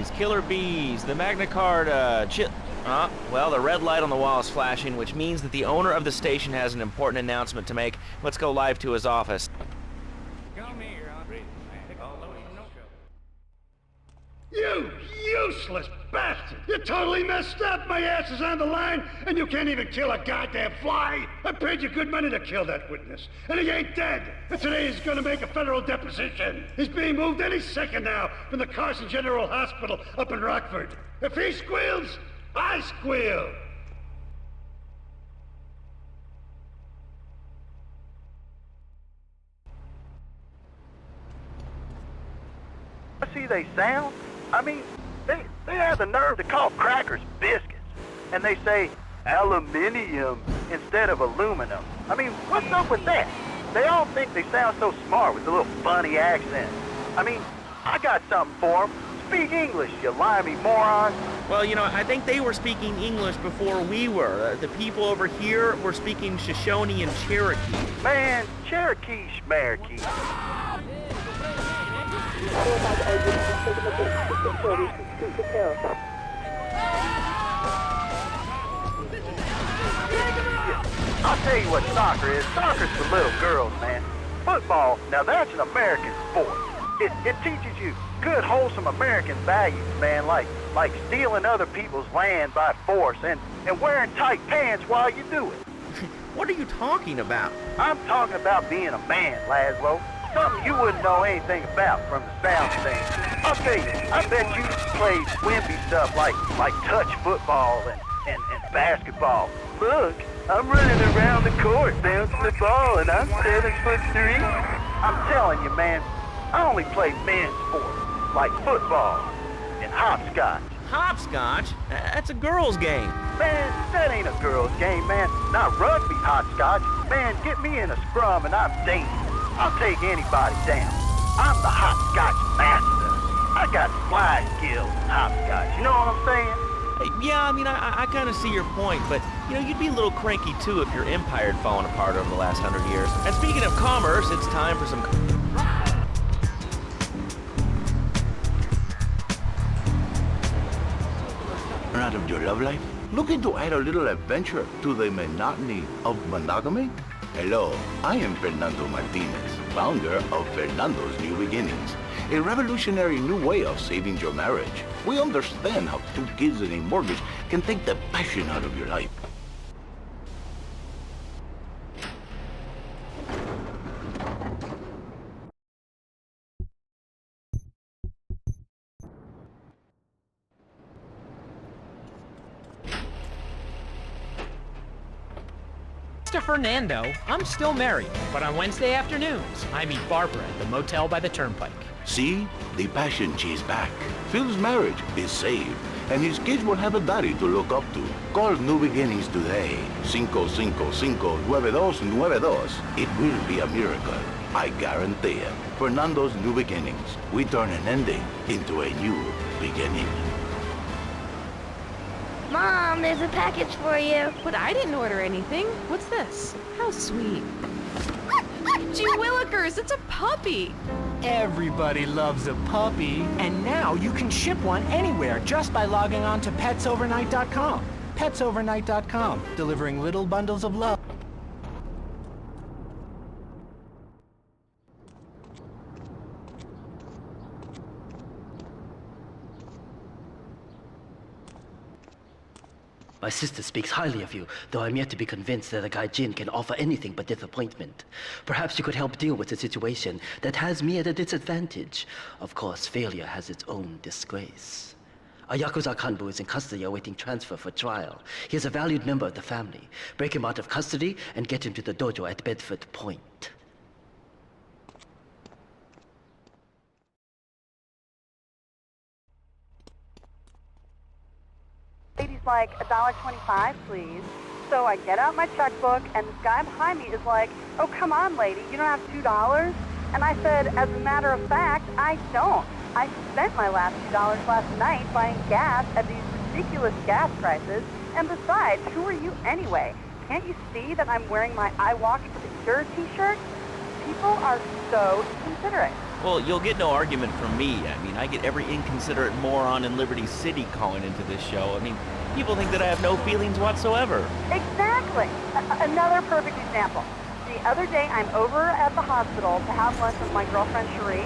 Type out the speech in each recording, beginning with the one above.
guys, Killer Bees, the Magna Carta, well, the red light on the wall is flashing, which means that the owner of the station has an important announcement to make. Let's go live to his office. Come here, You useless bastard! You totally messed up! My ass is on the line, and you can't even kill a goddamn fly! I paid you good money to kill that witness, and he ain't dead! And today he's gonna make a federal deposition! He's being moved any second now from the Carson General Hospital up in Rockford. If he squeals, I squeal! See, they sound. I mean, they have the nerve to call crackers biscuits. And they say aluminium instead of aluminum. I mean, what's up with that? They all think they sound so smart with a little funny accent. I mean, I got something for them. Speak English, you limey moron. Well, you know, I think they were speaking English before we were. The people over here were speaking Shoshone and Cherokee. Man, Cherokee schmarokee. I'll tell you what soccer is. Soccer's for little girls, man. Football, now that's an American sport. It teaches you good, wholesome American values, man, like stealing other people's land by force and wearing tight pants while you do it. What are you talking about? I'm talking about being a man, Laszlo. Something you wouldn't know anything about from the sound thing. I'll tell you, I bet you played wimpy stuff like touch football and basketball. Look, I'm running around the court bouncing the ball and I'm 7'3". I'm telling you, man, I only play men's sports like football and hopscotch. Hopscotch? That's a girl's game. Man, that ain't a girl's game, man. Not rugby hopscotch. Man, get me in a scrum and I'm dangerous. I'll take anybody down. I'm the hopscotch master. I got fly skills in hopscotch. You know what I'm saying? Yeah, I mean, I kind of see your point, but, you know, you'd be a little cranky, too, if your empire had fallen apart over the last 100 years. And speaking of commerce, it's time for some... Out of your love life? Looking to add a little adventure to the monotony of monogamy? Hello, I am Fernando Martinez, founder of Fernando's New Beginnings, a revolutionary new way of saving your marriage. We understand how 2 kids and a mortgage can take the passion out of your life. To Fernando, I'm still married, but on Wednesday afternoons, I meet Barbara at the motel by the turnpike. See, the passion she's back. Phil's marriage is saved, and his kids will have a daddy to look up to. Call New Beginnings today. 555-9292. It will be a miracle. I guarantee it. Fernando's New Beginnings. We turn an ending into a new beginning. Mom, there's a package for you. But I didn't order anything. What's this? How sweet. Gee willikers, it's a puppy. Everybody loves a puppy. And now you can ship one anywhere just by logging on to petsovernight.com. Petsovernight.com, delivering little bundles of love. My sister speaks highly of you, though I'm yet to be convinced that a gaijin can offer anything but disappointment. Perhaps you could help deal with a situation that has me at a disadvantage. Of course, failure has its own disgrace. A Yakuza Kanbu is in custody awaiting transfer for trial. He is a valued member of the family. Break him out of custody and get him to the dojo at Bedford Point. Lady's like, $1.25, please. So I get out my checkbook, and this guy behind me is like, oh, come on, lady, you don't have $2? And I said, as a matter of fact, I don't. I spent my last $2 last night buying gas at these ridiculous gas prices. And besides, who are you anyway? Can't you see that I'm wearing my I Walk to the Cure t-shirt? People are so inconsiderate. Well, you'll get no argument from me. I mean, I get every inconsiderate moron in Liberty City calling into this show. I mean, people think that I have no feelings whatsoever. Exactly. Another perfect example. The other day, I'm over at the hospital to have lunch with my girlfriend Cherie,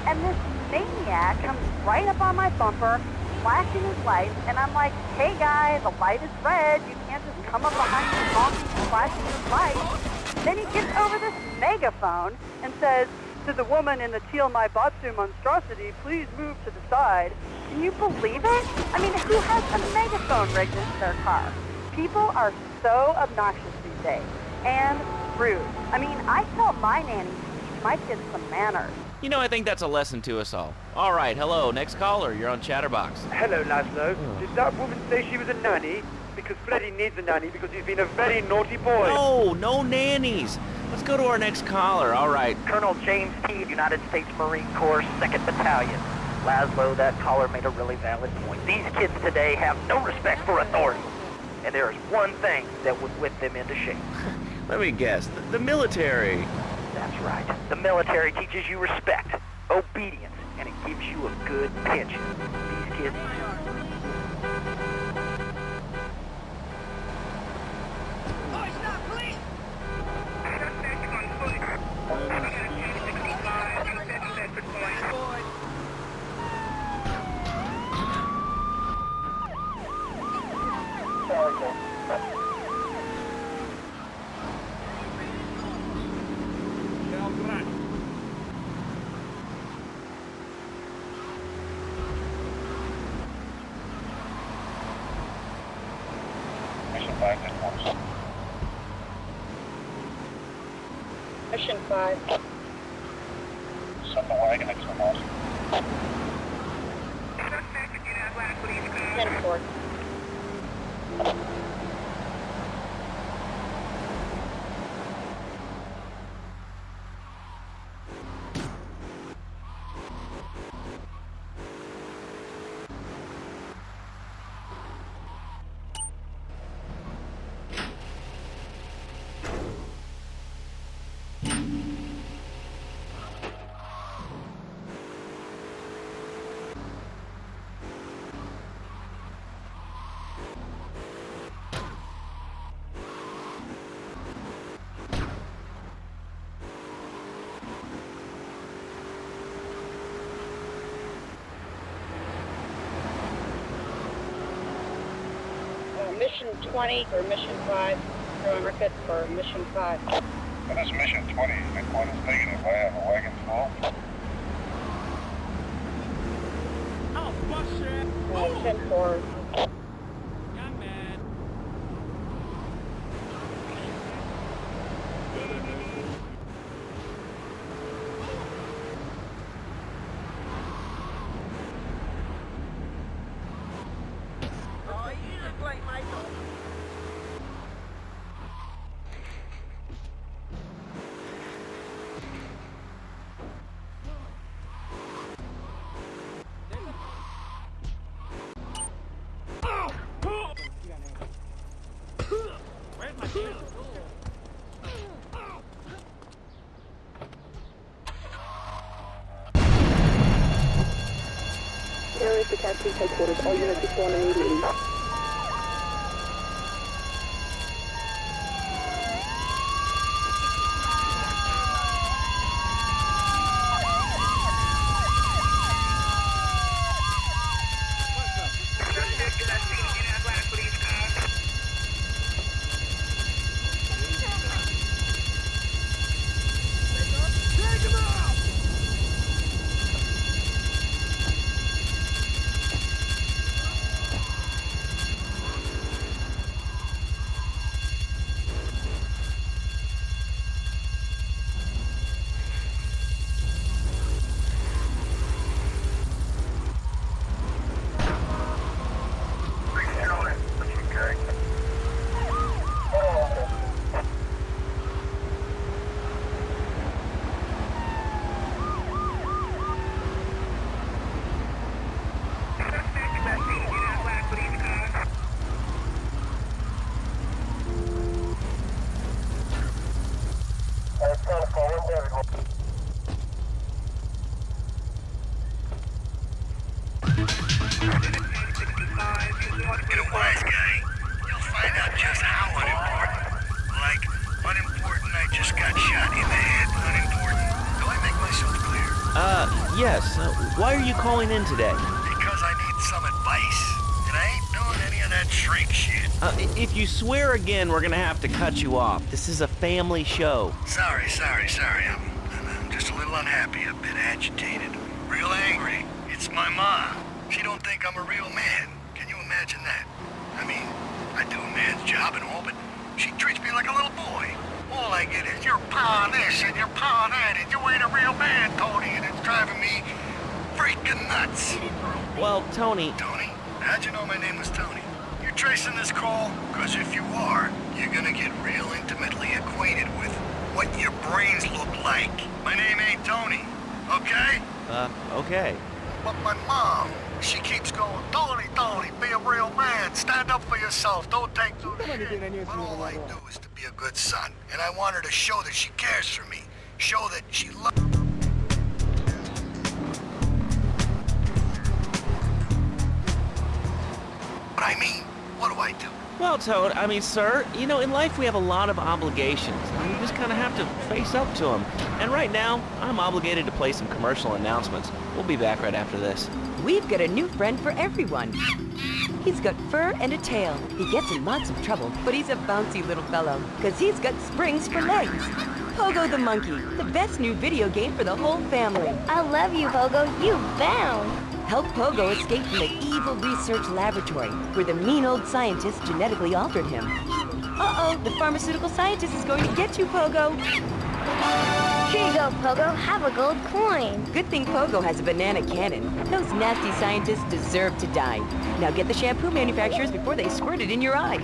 and this maniac comes right up on my bumper, flashing his lights, and I'm like, hey guy, the light is red, you can't just come up behind me honking and flashing his lights. Then he gets over this megaphone and says, to the woman in the teal Maibatsu monstrosity, please move to the side. Can you believe it? I mean, who has a megaphone rigged into their car? People are so obnoxious these days, and rude. I mean, I tell my nanny to teach my kids some manners. You know, I think that's a lesson to us all. All right, hello, next caller. You're on Chatterbox. Hello, Laszlo. Did that woman say she was a nanny? Because Freddy needs a nanny because he's been a very naughty boy. No, no nannies. Let's go to our next caller. All right. Colonel James T., United States Marine Corps, 2nd Battalion. Laszlo, that caller made a really valid point. These kids today have no respect for authority. And there is one thing that would whip them into shape. Let me guess. The military. That's right. The military teaches you respect, obedience, and it gives you a good pension. These kids... Mission 5. Send the wagon into the house. 10-4. Mission 20 or Mission 5. You're on record for Mission 5. This is Mission 20. Headquarters negative. I have a wagon full. I'll bust your ass. 10-4. Young man. Oh, you look like Michael. Where's my shield? Area for Captain's headquarters. All units respond immediately. Get a wise guy. You'll find out just how unimportant. Like, unimportant, I just got shot in the head. Unimportant. Do I make myself clear? Yes. Why are you calling in today? Because I need some advice. And I ain't doing any of that shrink shit. If you swear again, we're gonna have to cut you off. This is a family show. Sorry. I'm just a little unhappy, a bit agitated. Real angry. It's my mom. She don't think I'm a real man. Can you imagine that? I mean, I do a man's job and all, but she treats me like a little boy. All I get is, you're paw this and you're paw that, and you ain't a real man, Tony, and it's driving me freaking nuts. Well, Tony... Tony? How'd you know my name was Tony? You're tracing this call? Because if you are, you're gonna get real intimately acquainted with what your brains look like. My name ain't Tony, okay? Okay. But my mom, she keeps going, Tony, be a real man. Stand up for yourself. Don't take no shit. But all I do is to be a good son. And I want her to show that she cares for me. Show that she loves... What I mean, what do I do? Well, Toad, sir, you know, in life we have a lot of obligations. And you just kind of have to face up to them. And right now, I'm obligated to play some commercial announcements. We'll be back right after this. We've got a new friend for everyone. He's got fur and a tail. He gets in lots of trouble, but he's a bouncy little fellow, because he's got springs for legs. Pogo the Monkey, the best new video game for the whole family. I love you, Pogo. You bound. Help Pogo escape from the evil research laboratory, where the mean old scientist genetically altered him. Uh-oh, the pharmaceutical scientist is going to get you, Pogo. Here you go, Pogo. Have a gold coin. Good thing Pogo has a banana cannon. Those nasty scientists deserve to die. Now get the shampoo manufacturers before they squirt it in your eye.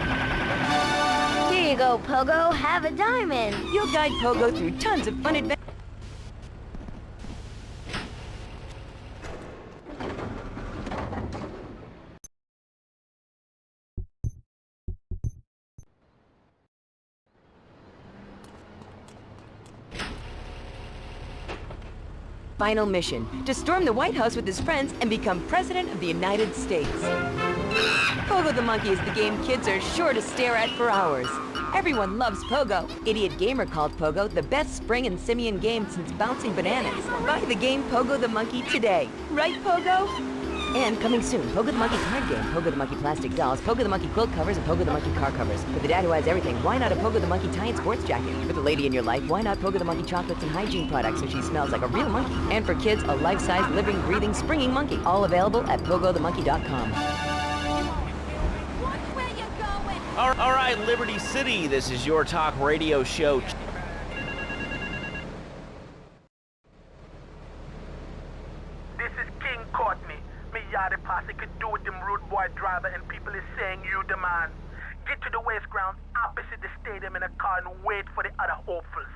Here you go, Pogo. Have a diamond. You'll guide Pogo through tons of fun adventures. Final mission, to storm the White House with his friends and become President of the United States. Pogo the Monkey is the game kids are sure to stare at for hours. Everyone loves Pogo. Idiot Gamer called Pogo the best spring and simian game since bouncing bananas. Buy the game Pogo the Monkey today. Right, Pogo? And coming soon, Pogo the Monkey card game, Pogo the Monkey plastic dolls, Pogo the Monkey quilt covers, and Pogo the Monkey car covers. For the dad who has everything, why not a Pogo the Monkey tie-in sports jacket? For the lady in your life, why not Pogo the Monkey chocolates and hygiene products so she smells like a real monkey? And for kids, a life-size, living, breathing, springing monkey. All available at pogothemonkey.com. All right, Liberty City, this is your talk radio show. This is King Courtney. Me yachty posse could do with them rude boy driver and people is saying you the man. Get to the waste grounds opposite the stadium in a car and wait for the other hopefuls.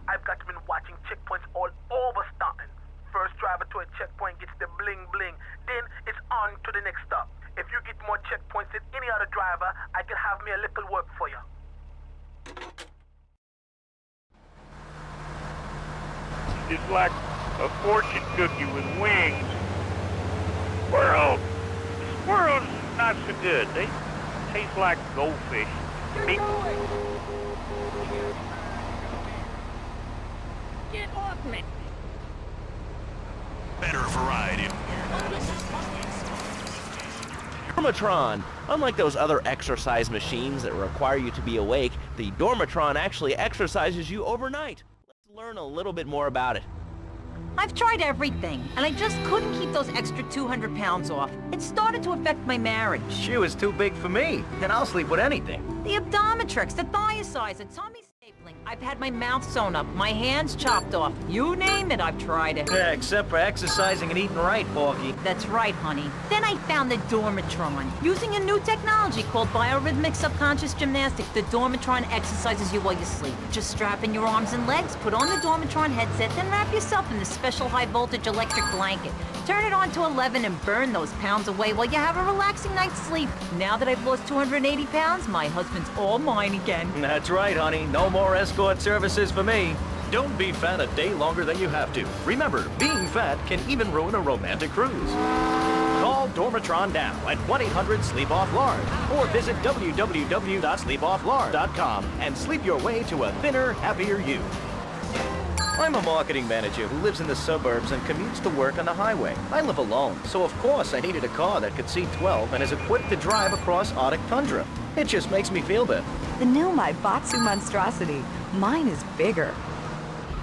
I've got been watching checkpoints all over Staunton. First driver to a checkpoint gets the bling-bling, then it's on to the next stop. If you get more checkpoints than any other driver, I can have me a little work for you. It's like a fortune cookie with wings. Squirrels not so good. They taste like goldfish. Get off me! Better variety. Dormatron. Unlike those other exercise machines that require you to be awake, the Dormatron actually exercises you overnight. Let's learn a little bit more about it. I've tried everything, and I just couldn't keep those extra 200 pounds off. It started to affect my marriage. She was too big for me. Then I'll sleep with anything. The Abdometrix, the Thiazides, the tummy stapling. I've had my mouth sewn up, my hands chopped off. You name it, I've tried it. Yeah, except for exercising and eating right, Porky. That's right, honey. Then I found the Dormatron. Using a new technology called biorhythmic subconscious gymnastics, the Dormatron exercises you while you sleep. Just strap in your arms and legs, put on the Dormatron headset, then wrap yourself in the special high-voltage electric blanket. Turn it on to 11 and burn those pounds away while you have a relaxing night's sleep. Now that I've lost 280 pounds, my husband's all mine again. That's right, honey. No more escort services for me. Don't be fat a day longer than you have to. Remember, being fat can even ruin a romantic cruise. Call Dormatron now at 1-800-SLEEP-OFF-LARD or visit www.sleepofflard.com and sleep your way to a thinner, happier you. I'm a marketing manager who lives in the suburbs and commutes to work on the highway. I live alone, so of course I needed a car that could seat 12 and is equipped to drive across Arctic tundra. It just makes me feel better. The new Batsu monstrosity. Mine is bigger.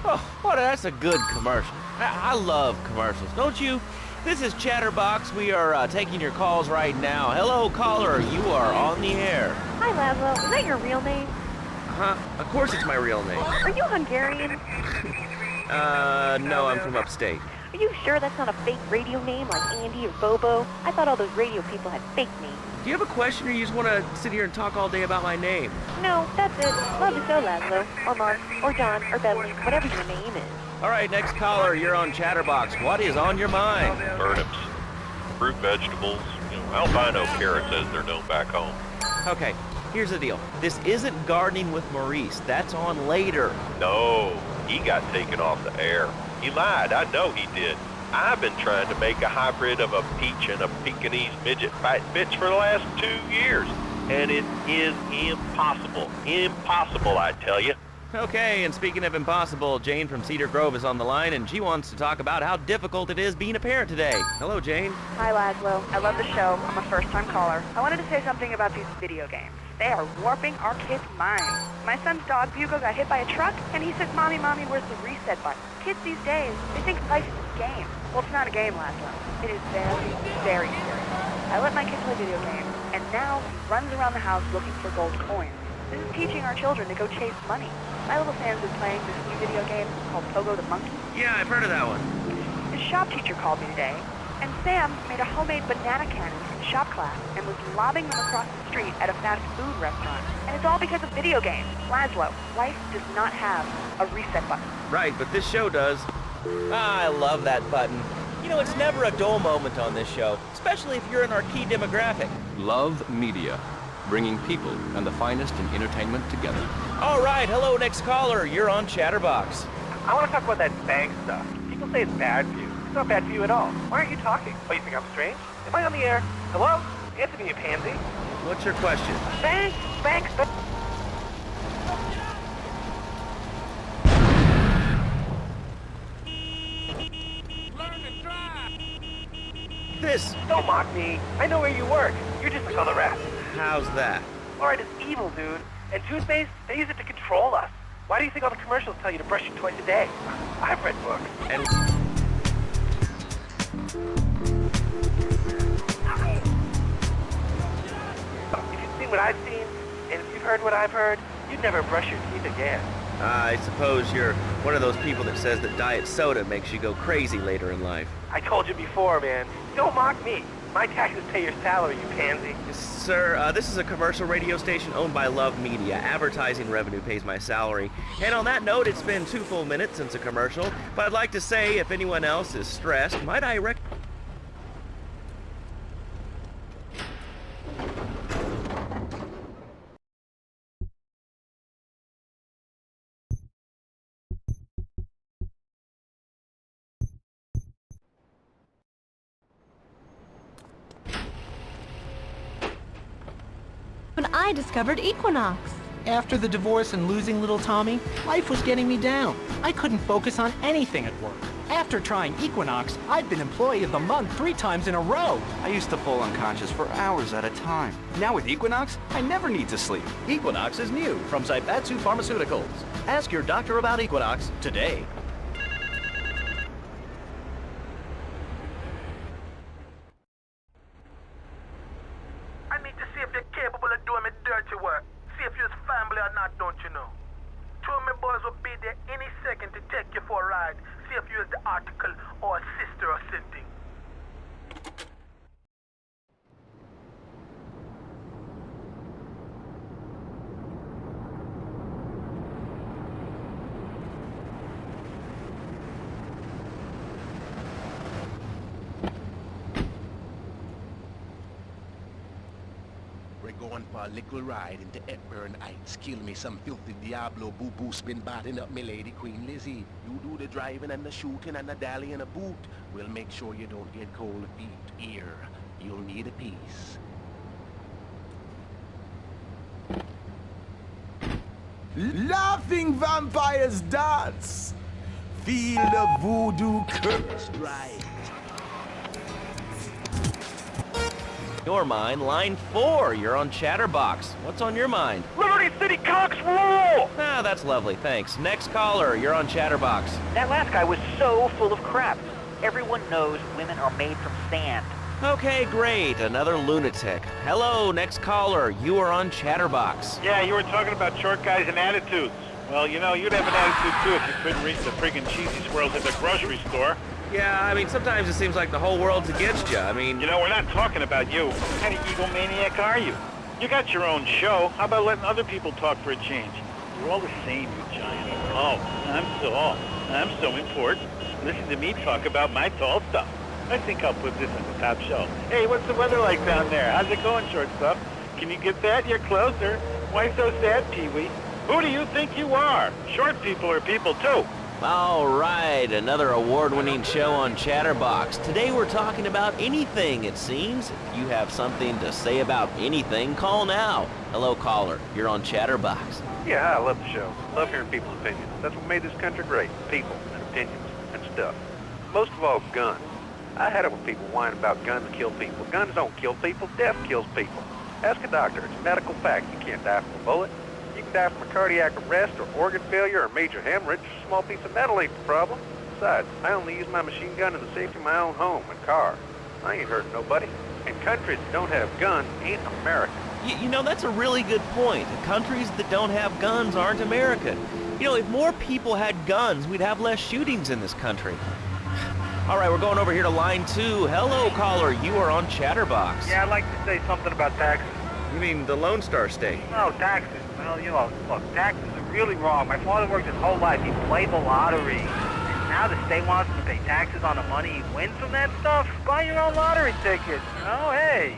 Oh, that's a good commercial. I love commercials, don't you? This is Chatterbox. We are taking your calls right now. Hello, caller. You are on the air. Hi, Laszlo. Is that your real name? Huh? Of course it's my real name. Are you Hungarian? No, I'm from upstate. Are you sure that's not a fake radio name like Andy or Bobo? I thought all those radio people had fake names. Do you have a question, or you just want to sit here and talk all day about my name? No, that's it. Love you so, Laszlo. Or Mark, or John, or Beverly, whatever your name is. All right, next caller, you're on Chatterbox. What is on your mind? Turnips, fruit vegetables, albino carrots as they're known back home. Okay, here's the deal. This isn't Gardening with Maurice. That's on later. No, he got taken off the air. He lied. I know he did. I've been trying to make a hybrid of a peach and a Pekingese midget fight bitch for the last 2 years. And it is impossible. Impossible, I tell you. Okay, and speaking of impossible, Jane from Cedar Grove is on the line, and she wants to talk about how difficult it is being a parent today. Hello, Jane. Hi, Laszlo. I love the show. I'm a first-time caller. I wanted to say something about these video games. They are warping our kids' minds. My son's dog, Bugo, got hit by a truck, and he says, Mommy, Mommy, where's the reset button? Kids these days, they think life is a game. Well, it's not a game, Laszlo. It is very, very serious. I let my kids play video games, and now he runs around the house looking for gold coins. This is teaching our children to go chase money. My little Sam's been playing this new video game called Pogo the Monkey. Yeah, I've heard of that one. His shop teacher called me today, and Sam made a homemade banana cannon for the shop class and was lobbing them across the street at a fast food restaurant. And it's all because of video games. Laszlo, life does not have a reset button. Right, but this show does. I love that button. You know, it's never a dull moment on this show, especially if you're in our key demographic. Love Media, bringing people and the finest in entertainment together. All right, hello, next caller. You're on Chatterbox. I want to talk about that bank stuff. People say it's bad for you. It's not bad for you at all. Why aren't you talking? Oh, you think I'm strange? Am I on the air? Hello? Answer me, you pansy. What's your question? Banks. This. Don't mock me. I know where you work. You're just like all the rest. How's that? Fluoride is evil, dude. And toothpaste, they use it to control us. Why do you think all the commercials tell you to brush it twice a day? I've read books. And if you've seen what I've seen, and if you've heard what I've heard, you'd never brush your teeth again. I suppose you're one of those people that says that diet soda makes you go crazy later in life. I told you before, man. Don't mock me. My taxes pay your salary, you pansy. Sir, this is a commercial radio station owned by Love Media. Advertising revenue pays my salary. And on that note, it's been 2 full minutes since a commercial. But I'd like to say, if anyone else is stressed, might I When I discovered Equinox. After the divorce and losing little Tommy, life was getting me down. I couldn't focus on anything at work. After trying Equinox, I've been Employee of the Month 3 times in a row. I used to fall unconscious for hours at a time. Now with Equinox, I never need to sleep. Equinox is new from Zaibatsu Pharmaceuticals. Ask your doctor about Equinox today. I need to see if you're capable of doing me dirty work. See if you're family or not, don't you know? 2 of my boys will be there any second to take you for a ride. See if you're the article or a sister or something. We're going for a little ride into Hepburn Heights. Kill me some filthy Diablo boo-boo spin batting up me lady Queen Lizzie. You do the driving and the shooting and the dally and a boot. We'll make sure you don't get cold feet here You'll need a piece. Laughing vampires dance! Feel the voodoo curse. Right. Your mind, line 4. You're on Chatterbox. What's on your mind? Liberty City Cox rule! Ah, that's lovely, thanks. Next caller, you're on Chatterbox. That last guy was so full of crap. Everyone knows women are made from sand. Okay, great. Another lunatic. Hello, next caller. You are on Chatterbox. Yeah, you were talking about short guys and attitudes. Well, you know, you'd have an attitude too if you couldn't reach the friggin' cheesy swirls at the grocery store. Yeah, I mean, sometimes it seems like the whole world's against you. I mean... You know, we're not talking about you. What kind of egomaniac are you? You got your own show. How about letting other people talk for a change? You're all the same, you giant. Oh, I'm so important. Listen to me talk about my tall stuff. I think I'll put this on the top shelf. Hey, what's the weather like down there? How's it going, shortstop? Can you get that? You're closer. Why so sad, Pee-wee? Who do you think you are? Short people are people, too. All right, another award-winning show on Chatterbox. Today we're talking about anything, it seems. If you have something to say about anything, call now. Hello, caller. You're on Chatterbox. Yeah, I love the show. Love hearing people's opinions. That's what made this country great. People and opinions and stuff. Most of all, guns. I had it when people whine about guns kill people. Guns don't kill people. Death kills people. Ask a doctor. It's a medical fact. You can't die from a bullet. You can die from a cardiac arrest or organ failure or major hemorrhage. A small piece of metal ain't the problem. Besides, I only use my machine gun in the safety of my own home and car. I ain't hurting nobody. And countries that don't have guns ain't America. You know, that's a really good point. Countries that don't have guns aren't America. You know, if more people had guns, we'd have less shootings in this country. All right, we're going over here to line 2. Hello, caller. You are on Chatterbox. Yeah, I'd like to say something about taxes. You mean the Lone Star State? No, taxes. Well, you know, look, taxes are really wrong. My father worked his whole life. He played the lottery. And now the state wants him to pay taxes on the money he wins from that stuff. Buy your own lottery tickets, you know? Hey.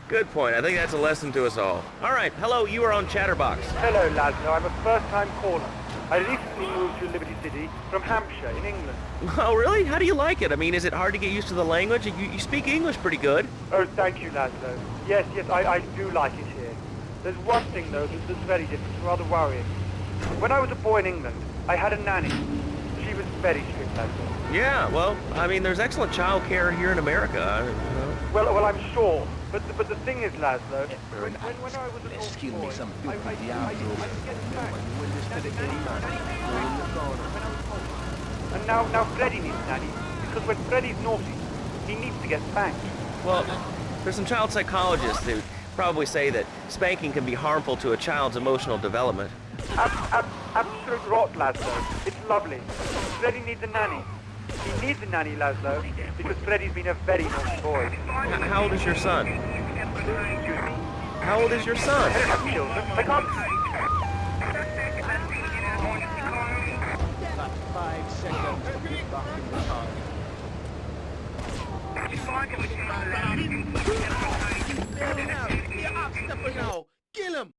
Good point. I think that's a lesson to us all. All right, hello. You are on Chatterbox. Hello, Laszlo. I'm a first-time caller. I recently moved to Liberty City from Hampshire in England. Oh, really? How do you like it? I mean, is it hard to get used to the language? You speak English pretty good. Oh, thank you, Laszlo. Yes, I do like it here. There's one thing, though, that's very different, rather worrying. When I was a boy in England, I had a nanny. She was very strict, Laszlo. Yeah, well, I mean, there's excellent child care here in America. You know. Well, I'm sure. But the thing is, Laszlo, when I was an Let's old kill boy, me some I filthy get Diablo. back. When this to the dirty man, go in the corner. And now Freddy needs nanny, because when Freddy's naughty, he needs to get spanked. Well, there's some child psychologists who probably say that spanking can be harmful to a child's emotional development. Absolute rot, Laszlo. It's lovely. Freddy needs a nanny. He needs a nanny, Laszlo, because Freddy's been a very naughty boy. How old is your son? How old is your son? I don't have children. I can't... 5 seconds to get back in the car. Now. Kill him!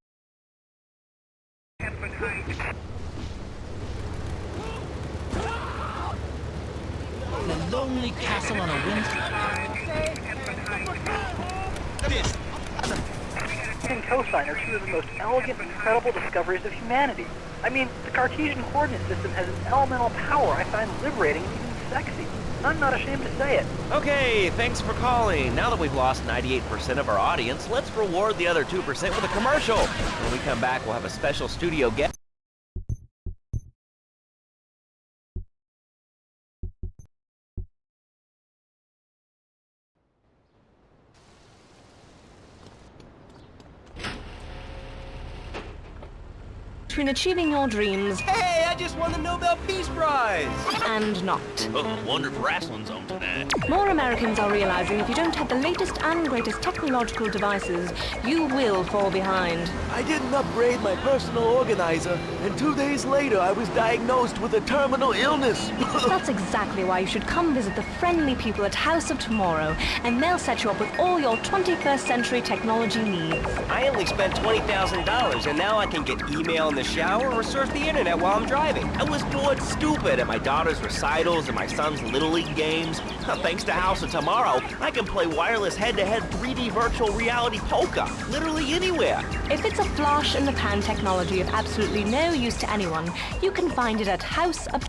The lonely castle on a wind. And cosine are two of the most elegant and incredible discoveries of humanity. I mean, the Cartesian coordinate system has an elemental power I find liberating and even sexy. I'm not ashamed to say it. Okay, thanks for calling. Now that we've lost 98% of our audience, let's reward the other 2% with a commercial. When we come back, we'll have a special studio guest. Between achieving your dreams Hey, I just won the Nobel Peace Prize! and not. Oh, wonder if wrestling's on tonight. More Americans are realizing if you don't have the latest and greatest technological devices, you will fall behind. I didn't upgrade my personal organizer, and 2 days later I was diagnosed with a terminal illness. That's exactly why you should come visit the friendly people at House of Tomorrow, and they'll set you up with all your 21st century technology needs. I only spent $20,000, and now I can get email in the shower or surf the internet while I'm driving. I was bored stupid at my daughter's recitals and my son's Little League games. Thanks to House of Tomorrow, I can play wireless head-to-head 3D virtual reality poker, literally anywhere. If it's a flash-in-the-pan technology of absolutely no use to anyone, you can find it at House of...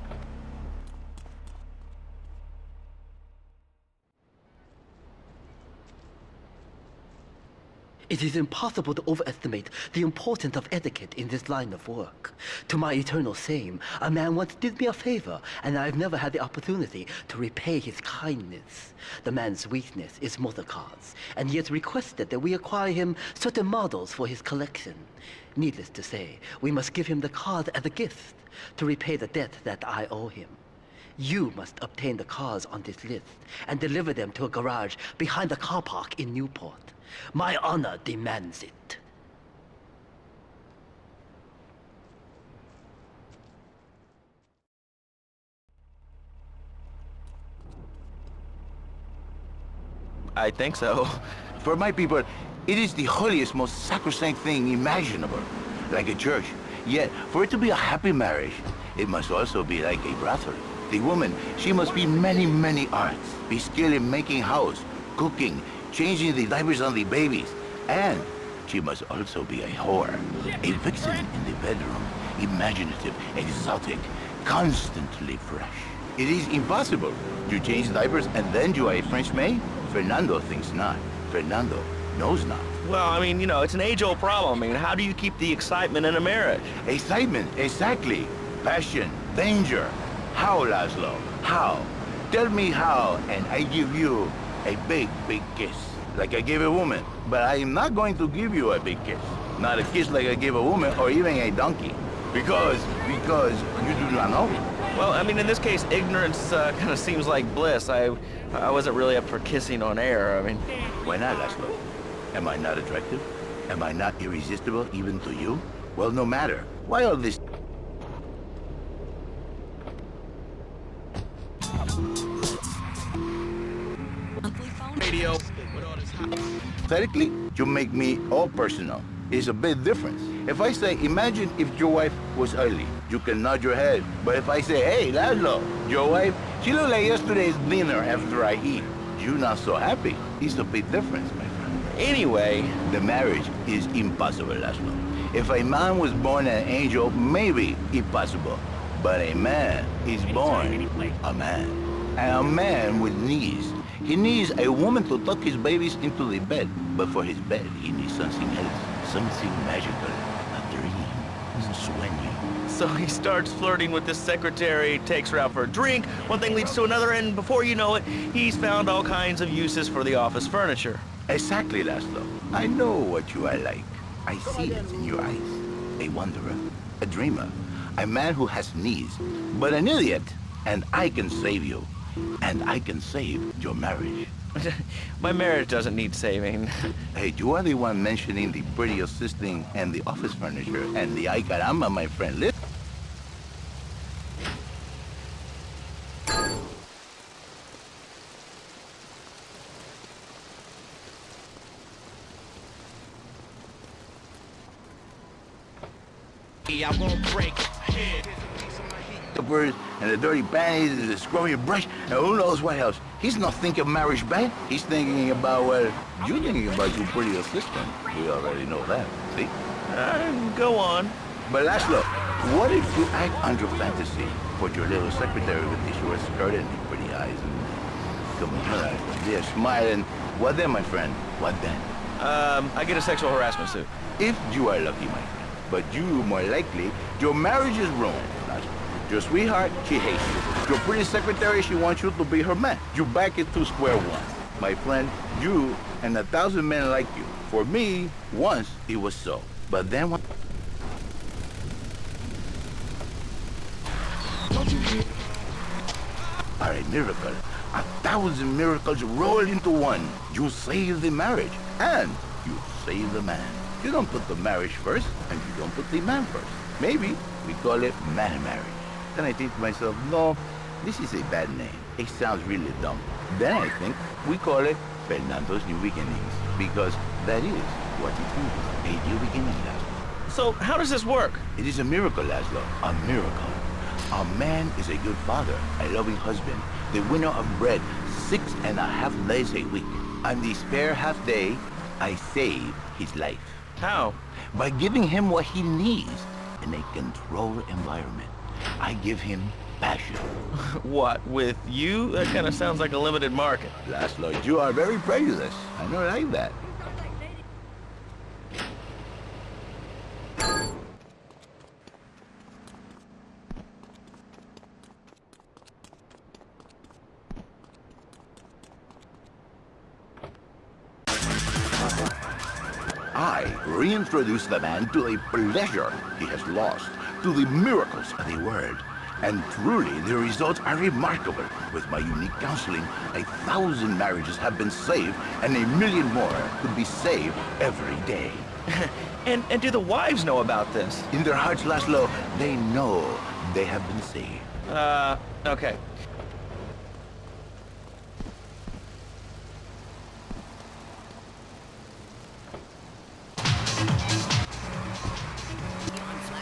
It is impossible to overestimate the importance of etiquette in this line of work. To my eternal shame, a man once did me a favor, and I've never had the opportunity to repay his kindness. The man's weakness is motor cars, and he has requested that we acquire him certain models for his collection. Needless to say, we must give him the cars as a gift to repay the debt that I owe him. You must obtain the cars on this list and deliver them to a garage behind the car park in Newport. My honor demands it. I think so. For my people, it is the holiest, most sacrosanct thing imaginable, like a church. Yet, for it to be a happy marriage, it must also be like a brothel. The woman, she must be many, many arts, be skilled in making house, cooking, changing the diapers on the babies, and she must also be a whore, a vixen in the bedroom, imaginative, exotic, constantly fresh. It is impossible to change diapers and then do a French maid. Fernando thinks not. Fernando knows not. Well, I mean, you know, it's an age-old problem. I mean, how do you keep the excitement in a marriage? Excitement, exactly. Passion, danger. How, Laszlo? How? Tell me how, and I give you a big, big kiss. Like I gave a woman. But I am not going to give you a big kiss. Not a kiss like I gave a woman or even a donkey. Because you do not know. Well, I mean, in this case, ignorance kind of seems like bliss. I wasn't really up for kissing on air. I mean... Why not, Laszlo? Am I not attractive? Am I not irresistible even to you? Well, no matter. Why all this... Radio. Pathetically, you make me all personal. It's a big difference. If I say, imagine if your wife was ugly, you can nod your head. But if I say, hey, Laszlo, your wife, she looked like yesterday's dinner after I eat. You're not so happy. It's a big difference, my friend. Anyway, the marriage is impossible, Laszlo. If a man was born an angel, maybe impossible. But a man is born a man. And a man with knees. He needs a woman to tuck his babies into the bed. But for his bed, he needs something else. Something magical. A dream. Sueño. So he starts flirting with this secretary, takes her out for a drink, one thing leads to another, and before you know it, he's found all kinds of uses for the office furniture. Exactly, Laszlo. I know what you are like. I see it in your eyes. A wanderer. A dreamer. A man who has knees. But an idiot. And I can save you. And I can save your marriage. My marriage doesn't need saving. Hey, you are the one mentioning the pretty assisting and the office furniture and the ay caramba, my friend. Listen. I'm gonna break head. The birds and the dirty panties and the scrubby brush and who knows what else. He's not thinking marriage bad. He's thinking about, well, you're thinking about your pretty assistant. We already know that, see? Go on. But Laszlo, what if you act under fantasy for your little secretary with the short skirt and the pretty eyes? Come on, they're smiling. What then, my friend? What then? I get a sexual harassment suit. If you are lucky, my friend. But you, more likely, your marriage is ruined. Your sweetheart, she hates you. Your pretty secretary, she wants you to be her man. You back it to square one. My friend, you and 1,000 men like you. For me, once it was so. But then what? Are a miracle. 1,000 miracles roll into one. You save the marriage. And you save the man. You don't put the marriage first, and you don't put the man first. Maybe we call it man marriage. Then I think to myself, no, this is a bad name. It sounds really dumb. Then I think we call it Fernando's New Beginnings, because that is what it is, a new beginning, Laszlo. So how does this work? It is a miracle, Laszlo, a miracle. A man is a good father, a loving husband, the winner of bread, 6.5 days a week. On the spare half day, I save his life. How? By giving him what he needs in a controlled environment. I give him passion. What, with you? That kind of sounds like a limited market. Laszlo, you are very prejudiced. I don't like that. I reintroduce the man to the pleasure he has lost, to the miracles of the world. And truly, the results are remarkable. With my unique counseling, 1,000 marriages have been saved, and 1 million more could be saved every day. And do the wives know about this? In their hearts, Laszlo, they know they have been saved. Okay.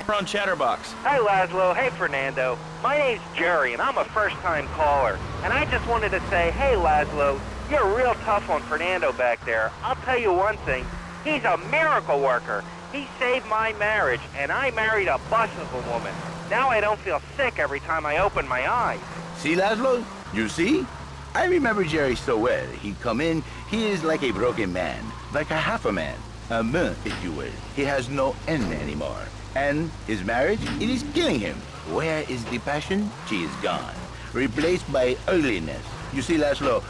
We're on Chatterbox. Hi, Laszlo. Hey, Fernando. My name's Jerry, and I'm a first-time caller. And I just wanted to say, hey, Laszlo, you're real tough on Fernando back there. I'll tell you one thing. He's a miracle worker. He saved my marriage, and I married a bus of a woman. Now I don't feel sick every time I open my eyes. See, Laszlo? You see? I remember Jerry so well. He'd come in, he is like a broken man, like a half a man. A man, if you will. He has no end anymore. And his marriage, it is killing him. Where is the passion? She is gone. Replaced by ugliness. You see, Laszlo,